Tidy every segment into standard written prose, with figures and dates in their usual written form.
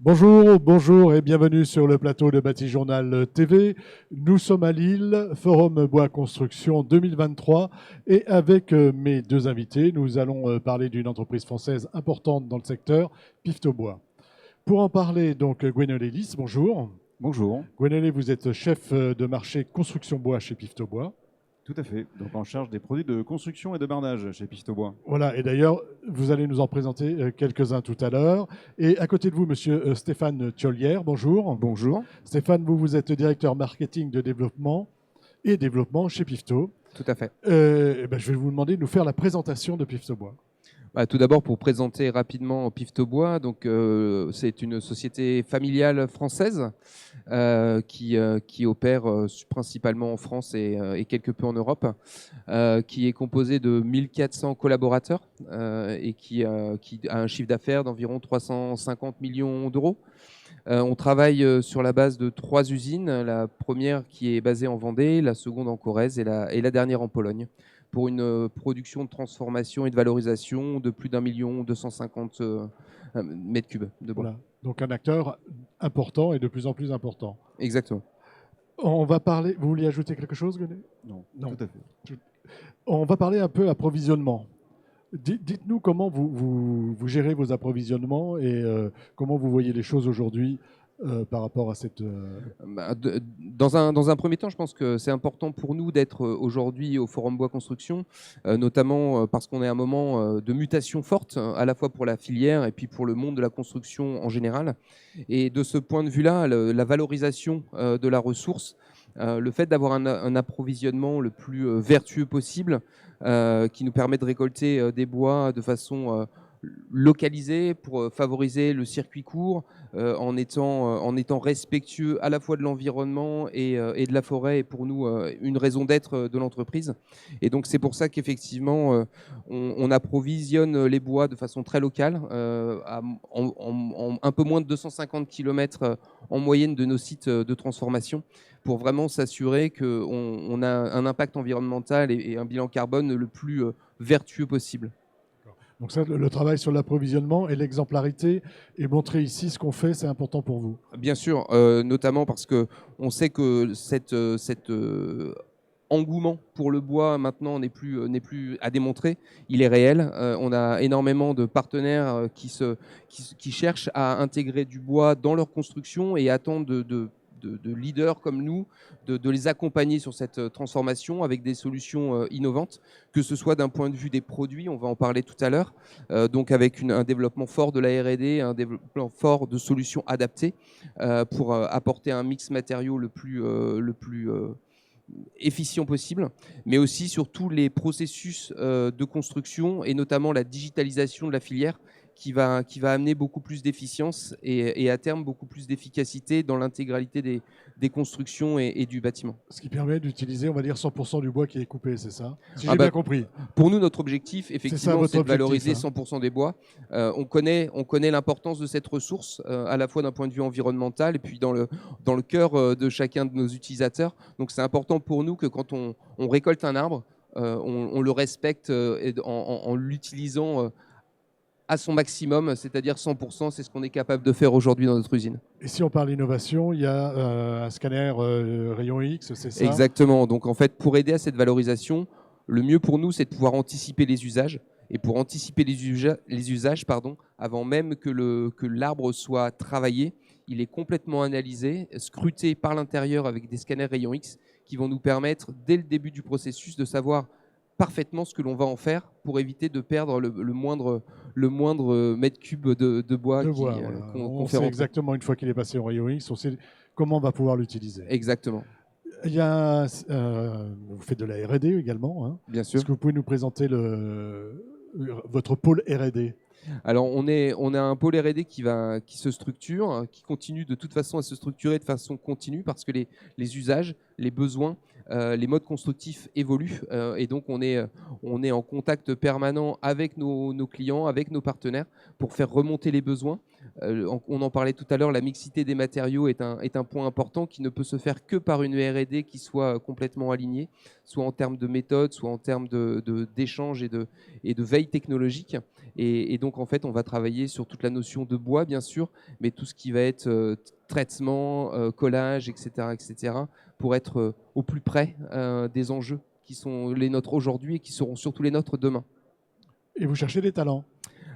Bonjour, bonjour et bienvenue sur le plateau de Bâti-Journal TV. Nous sommes à Lille, Forum Bois Construction 2023 et avec mes deux invités, nous allons parler d'une entreprise française importante dans le secteur, Pifto Bois. Pour en parler, donc, Gwenole Lys, bonjour. Bonjour. Gwenole, vous êtes chef de marché construction bois chez Pifto Bois. Tout à fait. Donc en charge des produits de construction et de bardage chez Pifto Bois. Voilà, et d'ailleurs, vous allez nous en présenter quelques-uns tout à l'heure. Et à côté de vous, monsieur Stéphane Thiollière, bonjour. Bonjour. Stéphane, vous êtes directeur marketing de développement chez Pifto. Tout à fait. Je vais vous demander de nous faire la présentation de Pifto Bois. Tout d'abord, pour présenter rapidement Pifto Bois, donc c'est une société familiale française qui opère principalement en France et quelque peu en Europe, qui est composée de 1400 collaborateurs et qui a un chiffre d'affaires d'environ 350 millions d'euros. On travaille sur la base de 3 usines, la première qui est basée en Vendée, la seconde en Corrèze et la dernière en Pologne, pour une production de transformation et de valorisation de plus d'1 250 000 mètres cubes de bois. Voilà. Donc un acteur important et de plus en plus important. Exactement. On va parler. Vous vouliez ajouter quelque chose, Gwenole ? Non, Non. tout à fait. On va parler un peu approvisionnement. Dites-nous comment vous gérez vos approvisionnements et comment vous voyez les choses aujourd'hui par rapport à cette... Dans un premier temps, je pense que c'est important pour nous d'être aujourd'hui au Forum Bois Construction, notamment parce qu'on est à un moment de mutation forte, à la fois pour la filière et puis pour le monde de la construction en général. Et de ce point de vue-là, la valorisation de la ressource, le fait d'avoir un approvisionnement le plus vertueux possible, qui nous permet de récolter des bois de façon localisée pour favoriser le circuit court, en étant respectueux à la fois de l'environnement et de la forêt, est pour nous une raison d'être de l'entreprise. Et donc c'est pour ça qu'effectivement on approvisionne les bois de façon très locale, en un peu moins de 250 km en moyenne de nos sites de transformation, pour vraiment s'assurer qu'on a un impact environnemental et un bilan carbone le plus vertueux possible. Donc ça, le travail sur l'approvisionnement et l'exemplarité et montrer ici ce qu'on fait, c'est important pour vous. Bien sûr, notamment parce qu'on sait que cet engouement pour le bois maintenant n'est plus à démontrer, il est réel. On a énormément de partenaires qui cherchent à intégrer du bois dans leur construction et attendent de leaders comme nous, de les accompagner sur cette transformation avec des solutions innovantes, que ce soit d'un point de vue des produits, on va en parler tout à l'heure, donc avec un développement fort de la R&D, un développement fort de solutions adaptées pour apporter un mix matériaux le plus efficient possible, mais aussi sur tous les processus de construction et notamment la digitalisation de la filière qui va amener beaucoup plus d'efficience et à terme beaucoup plus d'efficacité dans l'intégralité des constructions et du bâtiment. Ce qui permet d'utiliser, on va dire, 100% du bois qui est coupé, c'est ça ? Si j'ai bien compris. Pour nous, notre objectif, effectivement, c'est de valoriser hein. 100% des bois. On connaît l'importance de cette ressource, à la fois d'un point de vue environnemental et puis dans le cœur de chacun de nos utilisateurs. Donc c'est important pour nous que quand on récolte un arbre, on le respecte en l'utilisant à son maximum, c'est-à-dire 100%, c'est ce qu'on est capable de faire aujourd'hui dans notre usine. Et si on parle d'innovation, il y a un scanner rayon X, c'est ça ? Exactement. Donc en fait, pour aider à cette valorisation, le mieux pour nous, c'est de pouvoir anticiper les usages. Et pour anticiper les usages, avant même que l'arbre soit travaillé, il est complètement analysé, scruté par l'intérieur avec des scanners rayon X qui vont nous permettre, dès le début du processus, de savoir parfaitement ce que l'on va en faire pour éviter de perdre le moindre mètre cube de bois on sait exactement, une fois qu'il est passé au rayon X, on sait comment on va pouvoir l'utiliser. Exactement. Il y a, vous faites de la R&D également, hein ? Bien sûr. Est-ce que vous pouvez nous présenter votre pôle R&D ? Alors on a un pôle R&D qui se structure, qui continue de toute façon à se structurer de façon continue parce que les usages, les besoins les modes constructifs évoluent et donc on est en contact permanent avec nos clients, avec nos partenaires pour faire remonter les besoins. On en parlait tout à l'heure, la mixité des matériaux est un point important qui ne peut se faire que par une R&D qui soit complètement alignée, soit en termes de méthode, soit en termes d'échange et de veille technologique. Et donc, en fait, on va travailler sur toute la notion de bois, bien sûr, mais tout ce qui va être traitement, collage, etc., pour être au plus près des enjeux qui sont les nôtres aujourd'hui et qui seront surtout les nôtres demain. Et vous cherchez des talents?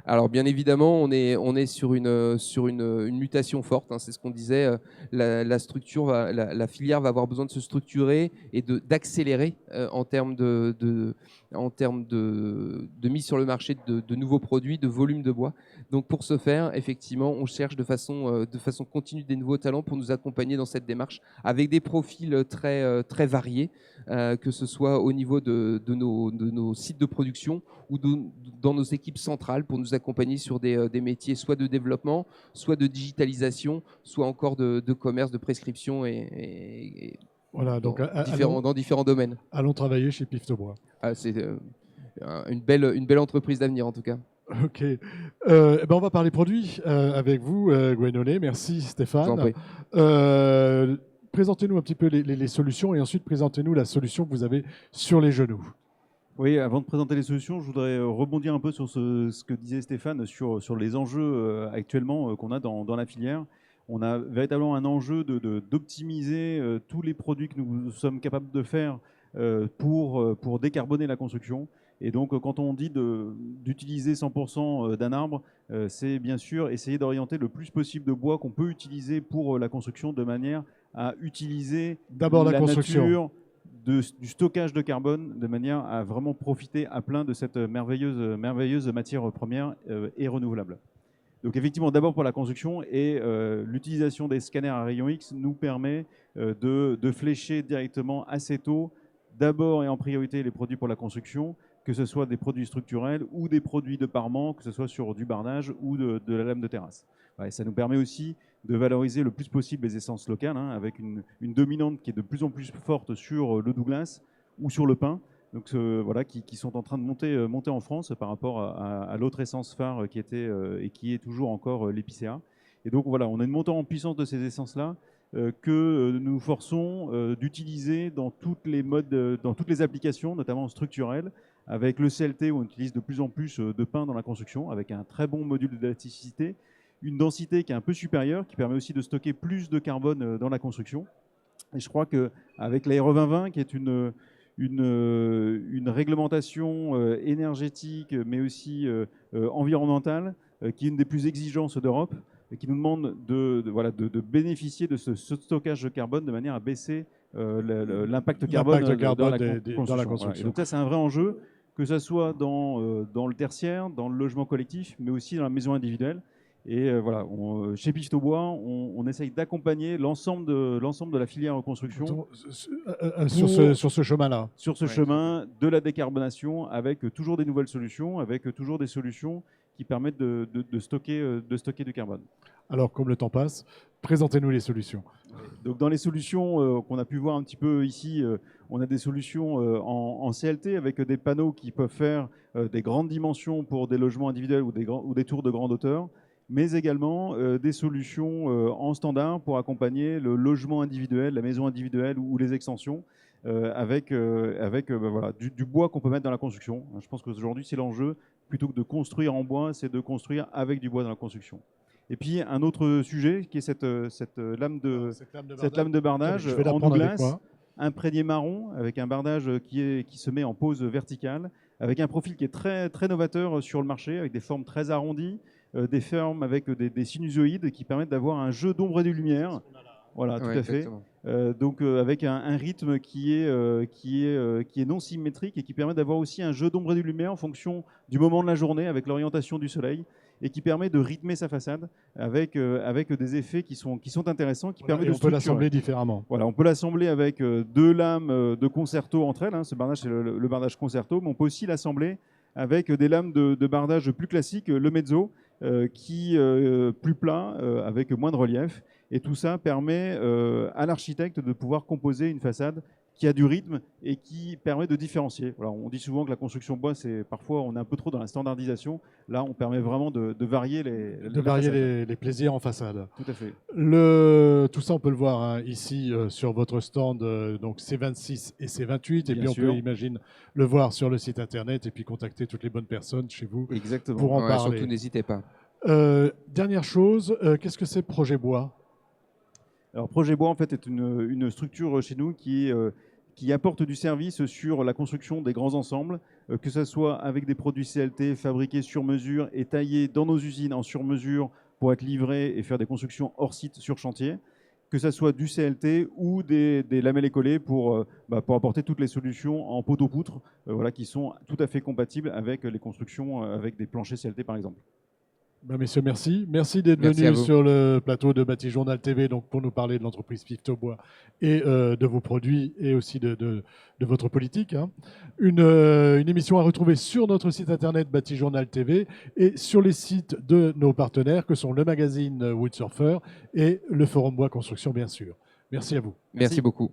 Alors bien évidemment, on est sur une mutation forte, hein, c'est ce qu'on disait, la structure, la filière va avoir besoin de se structurer et d'accélérer en termes de mise sur le marché de nouveaux produits, de volume de bois. Donc pour ce faire, effectivement, on cherche de façon continue des nouveaux talents pour nous accompagner dans cette démarche avec des profils très variés, que ce soit au niveau de nos sites de production ou dans nos équipes centrales pour nous accompagner sur des métiers soit de développement, soit de digitalisation, soit encore de commerce, de prescription et voilà, donc dans différents domaines. Allons travailler chez Piftobois. C'est une belle entreprise d'avenir en tout cas. Ok. On va parler produits avec vous, Gwenolé. Merci Stéphane. Présentez-nous un petit peu les solutions et ensuite présentez-nous la solution que vous avez sur les genoux. Oui, avant de présenter les solutions, je voudrais rebondir un peu sur ce que disait Stéphane sur les enjeux actuellement qu'on a dans la filière. On a véritablement un enjeu d'optimiser tous les produits que nous sommes capables de faire pour décarboner la construction. Et donc, quand on dit d'utiliser 100% d'un arbre, c'est bien sûr essayer d'orienter le plus possible de bois qu'on peut utiliser pour la construction de manière à utiliser d'abord la construction. Nature, du stockage de carbone de manière à vraiment profiter à plein de cette merveilleuse matière première et renouvelable. Donc effectivement, d'abord pour la construction et l'utilisation des scanners à rayons X nous permet de flécher directement assez tôt, d'abord et en priorité les produits pour la construction, que ce soit des produits structurels ou des produits de parement, que ce soit sur du bardage ou de la lame de terrasse. Ouais, ça nous permet aussi de valoriser le plus possible les essences locales, hein, avec une dominante qui est de plus en plus forte sur le Douglas ou sur le pin, donc, voilà, qui sont en train de monter en France par rapport à l'autre essence phare qui était et qui est toujours encore l'épicéa. Et donc voilà, on a une montée en puissance de ces essences-là que nous forçons d'utiliser dans toutes les applications, notamment structurelles, avec le CLT où on utilise de plus en plus de pin dans la construction, avec un très bon module d'élasticité, une densité qui est un peu supérieure, qui permet aussi de stocker plus de carbone dans la construction. Et je crois qu'avec l'Aéro 2020, qui est une réglementation énergétique, mais aussi environnementale, qui est une des plus exigeantes d'Europe, et qui nous demande de bénéficier de ce stockage de carbone de manière à baisser l'impact carbone dans la construction. Voilà. Donc ça, c'est un vrai enjeu, que ce soit dans le tertiaire, dans le logement collectif, mais aussi dans la maison individuelle. Et voilà, chez Piftobois, on essaye d'accompagner l'ensemble de la filière en construction sur ce chemin-là. Sur ce chemin de la décarbonation, avec toujours des nouvelles solutions, avec toujours des solutions qui permettent de stocker du carbone. Alors, comme le temps passe, présentez-nous les solutions. Donc, dans les solutions qu'on a pu voir un petit peu ici, on a des solutions en CLT avec des panneaux qui peuvent faire des grandes dimensions pour des logements individuels ou des tours de grande hauteur, mais également des solutions en standard pour accompagner le logement individuel, la maison individuelle ou les extensions, avec voilà, du bois qu'on peut mettre dans la construction. Je pense qu'aujourd'hui, c'est l'enjeu, plutôt que de construire en bois, c'est de construire avec du bois dans la construction. Et puis, un autre sujet qui est cette lame de bardage en Douglas, imprégné marron, avec un bardage qui se met en pose verticale, avec un profil qui est très, très novateur sur le marché, avec des formes très arrondies, des formes avec des sinusoïdes qui permettent d'avoir un jeu d'ombre et de lumière. Voilà, tout à fait. Donc avec un rythme qui est non symétrique et qui permet d'avoir aussi un jeu d'ombre et de lumière en fonction du moment de la journée, avec l'orientation du soleil, et qui permet de rythmer sa façade avec des effets qui sont intéressants, qui permettent de on peut l'assembler différemment. Voilà, on peut l'assembler avec deux lames de concerto entre elles. Hein. Ce bardage, c'est le bardage concerto, mais on peut aussi l'assembler avec des lames de bardage plus classiques, le mezzo, plus plat, avec moins de relief. Et tout ça permet à l'architecte de pouvoir composer une façade qui a du rythme et qui permet de différencier. Voilà, on dit souvent que la construction bois, c'est parfois on est un peu trop dans la standardisation. Là, on permet vraiment de varier les plaisirs en façade. Tout à fait. Tout ça, on peut le voir hein, ici sur votre stand, donc C26 et C28. Et Bien puis, sûr. on peut, imagine, le voir sur le site internet et puis contacter toutes les bonnes personnes chez vous Exactement. pour en parler. Surtout, n'hésitez pas. Dernière chose, qu'est-ce que c'est Projet Bois? Alors, Projet Bois, en fait, est une structure chez nous qui apporte du service sur la construction des grands ensembles, que ce soit avec des produits CLT fabriqués sur mesure et taillés dans nos usines en sur mesure pour être livrés et faire des constructions hors site sur chantier, que ce soit du CLT ou des lamelles écollées pour apporter toutes les solutions en poteau-poutre voilà, qui sont tout à fait compatibles avec les constructions avec des planchers CLT par exemple. Messieurs, merci. Merci d'être venus sur le plateau de Batijournal TV donc, pour nous parler de l'entreprise Piftobois et de vos produits et aussi de votre politique. Hein. Une émission à retrouver sur notre site internet Batijournal TV et sur les sites de nos partenaires que sont le magazine Woodsurfer et le Forum Bois Construction, bien sûr. Merci à vous. Merci beaucoup.